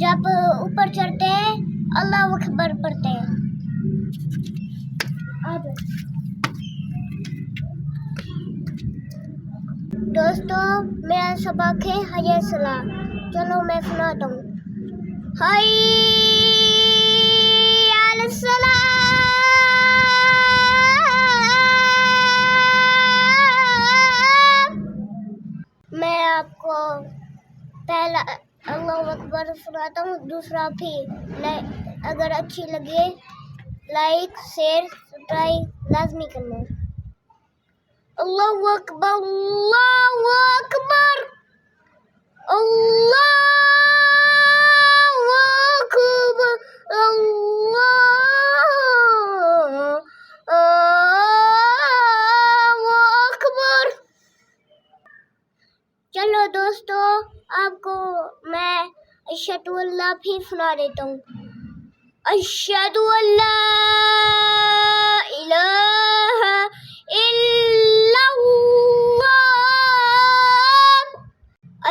जब ऊपर चढ़ते हैं अल्लाह अकबर पढ़ते हैं। दोस्तों मेरा सबक है हय सला। चलो मैं सुनाता हूँ। हय सला मैं आपको पहला अल्लाह अकबर सुनाता हूँ, दूसरा भी। अगर अच्छी लगे लाइक शेयर सब्सक्राइब लाजमी करना। अल्लाहु अकबर अल्लाहु अकबर अल्लाहु अकबर अल्लाहु अकबर। चलो दोस्तों आपको मैं अशहदु अल्लाह भी सुना देता हूँ। अशहदु अल्ला इलाहा इल्लल्लाह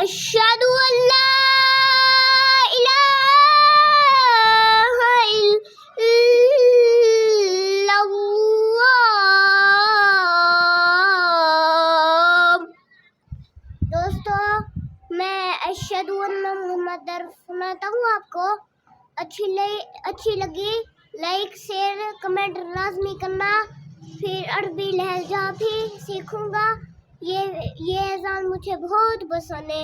अशहदु अल्ला इलाहा इल्लल्लाह। दोस्तों मैं अशहदु अन्ना मुहम्मद सुनाता हूँ आपको। अच्छी लगी लाइक शेयर कमेंट लाजमी करना। फिर अरबी लहजा भी सीखूंगा। ये अज़ान मुझे बहुत पसंद है।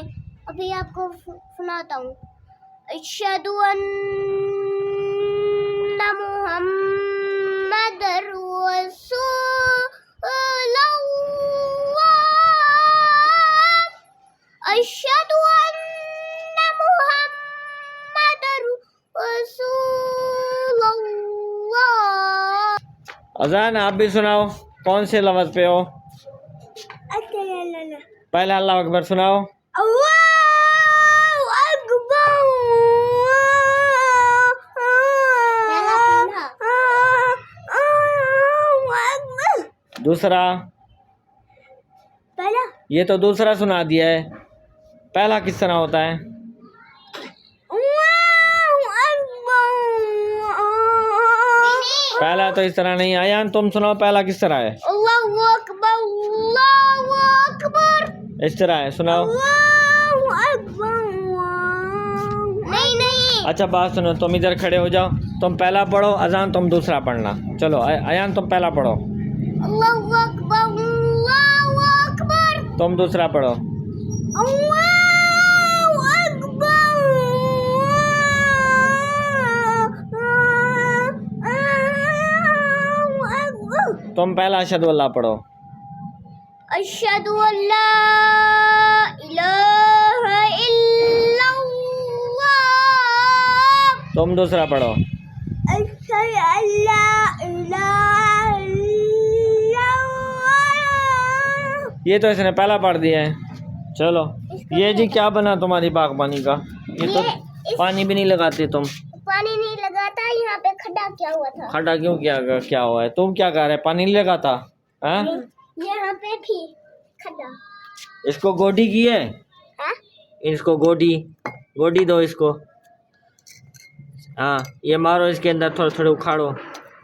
अभी आपको सुनाता हूँ। अशहदु अन्ना मुहम्मद रसूलुल्लाह अशहदु अन्ना मुहम्मद रसूलुल्लाह। अजान आप भी सुनाओ, कौन से लफ्ज़ पे हो? पहले अल्लाह अकबर सुनाओ। अल्लाहु अकबर। दूसरा पहला ये तो दूसरा सुना दिया है, पहला किस तरह होता है? पहला तो इस तरह नहीं। आयान तुम सुनाओ पहला किस तरह है? अल्लाहु अकबर अल्लाहु अकबर। इस तरह है, सुनाओ। अल्लाहु अकबर। नहीं अच्छा बात सुनो, तुम इधर खड़े हो जाओ, तुम पहला पढ़ो, अजान तुम दूसरा पढ़ना। चलो आयान तुम पहला पढ़ो। अल्लाहु अकबर अल्लाहु अकबर। तुम दूसरा पढ़ो। अल्लाहु अकबर। तुम पहला अशहदु अल्लाह पढ़ो। अशहदु अल्ला इलाहा इल्लल्लाह। तुम दूसरा पढ़ो। अशहदु अल्ला इलाहा इल्लल्लाह। ये तो इसने पहला पढ़ दिया है। चलो ये जी क्या बना तुम्हारी बागबानी का? ये तो पानी भी नहीं लगाते तुम। पानी नहीं लगाता, यहाँ पे खड्डा क्या हुआ था। खड्डा क्यों क्या हुआ है? तुम क्या कर रहे? पानी नहीं लगाता है? यहाँ पे भी खड्डा। इसको गोडी की है? इसको गोडी दो इसको। हाँ ये मारो इसके अंदर, थोड़े थोड़े उखाड़ो।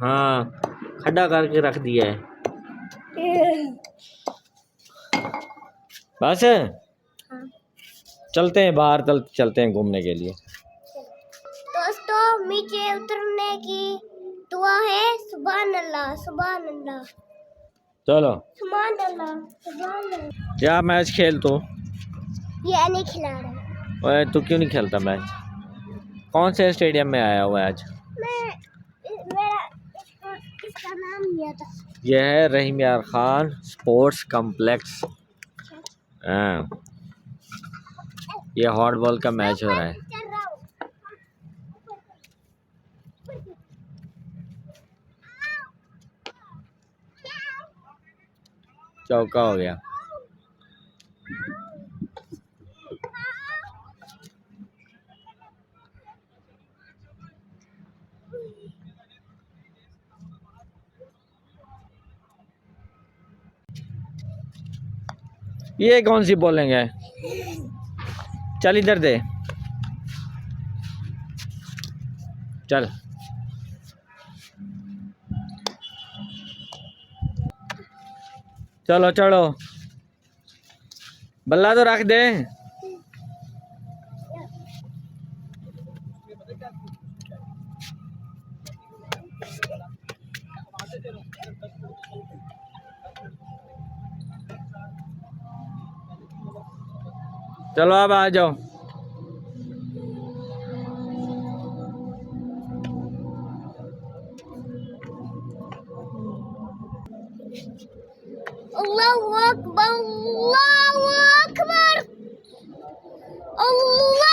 हाँ खड्डा करके रख दिया है। बस हाँ। चलते हैं बाहर, चलते हैं घूमने के लिए। दोस्तों नीचे उतरने की दुआ है। सुभान अल्लाह सुभान अल्लाह चलो सुभान अल्लाह सुभान अल्लाह। क्या मैच खेल तो? ये नहीं खिला रहा। ओए तू क्यों नहीं खेलता मैच? कौन से स्टेडियम में आया हुआ है आज? इसका नाम नहीं आता। यह है रहीम यार खान स्पोर्ट्स कॉम्प्लेक्स। हाँ ये हॉट बॉल का मैच हो रहा है। चौका हो गया। ये कौन सी बॉलिंग है? चल इधर दे। चल चलो चढ़ो, बल्ला तो रख दे। चलो अब आ जाओ। अल्लाहू अकबर, अल्लाहू अकबर, अल्लाहू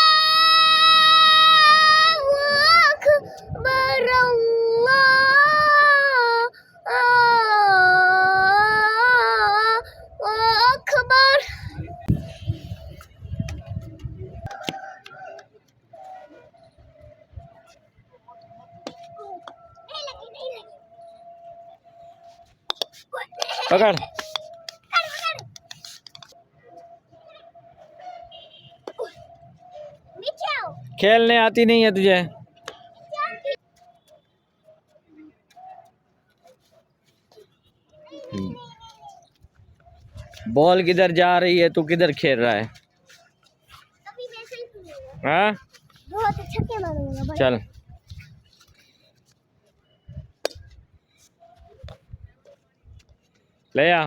अकबर, अल्लाहू अकबर। पकड़। खेलने आती नहीं है तुझे? बॉल किधर जा रही है, तू किधर खेल रहा है? हाँ बहुत छक्के मारूंगा भाई। चल ले आ।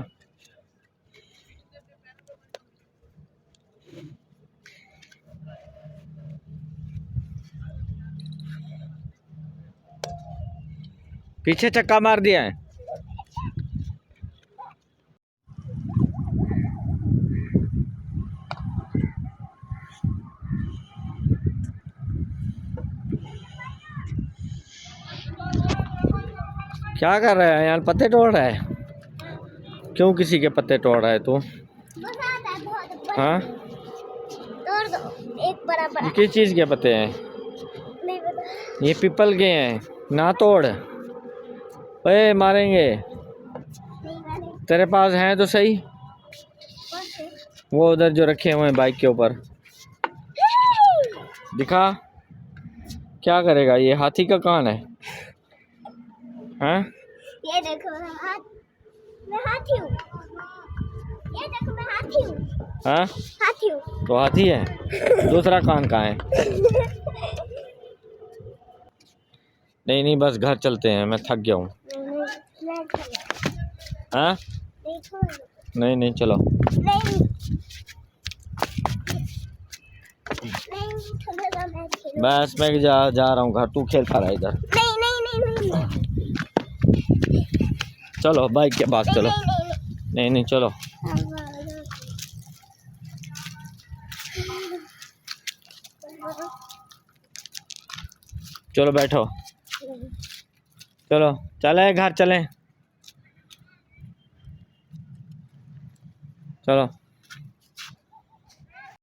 पीछे चक्का मार दिया है। क्या कर रहा है यार, पत्ते तोड़ रहा है? क्यों किसी के पत्ते तोड़ रहा है तू? मजा आता है बहुत। हाँ तोड़ दो एक बड़ा बड़ा। ये किस चीज के पत्ते हैं? नहीं पता। ये पीपल के हैं, ना तोड़। ओए मारेंगे। नहीं मैंने तेरे पास हैं तो सही। वो उधर जो रखे हुए हैं बाइक के ऊपर, दिखा। क्या करेगा ये, हाथी का कान है? हाँ ये देखो मैं हाथी हूँ। ये देखो मैं हाथी हूँ। हाँ हाथी हूँ। तो हाथी है, दूसरा कान कहाँ है? नहीं नहीं बस घर चलते हैं, मैं थक गया हूँ। हाँ नहीं नहीं चलो। बस मैं जा रहा हूँ घर, तू खेल पा रहा है इधर। चलो बाइक के पास चलो। नहीं नहीं चलो। चलो बैठो, चलो चले घर चलें, चलो।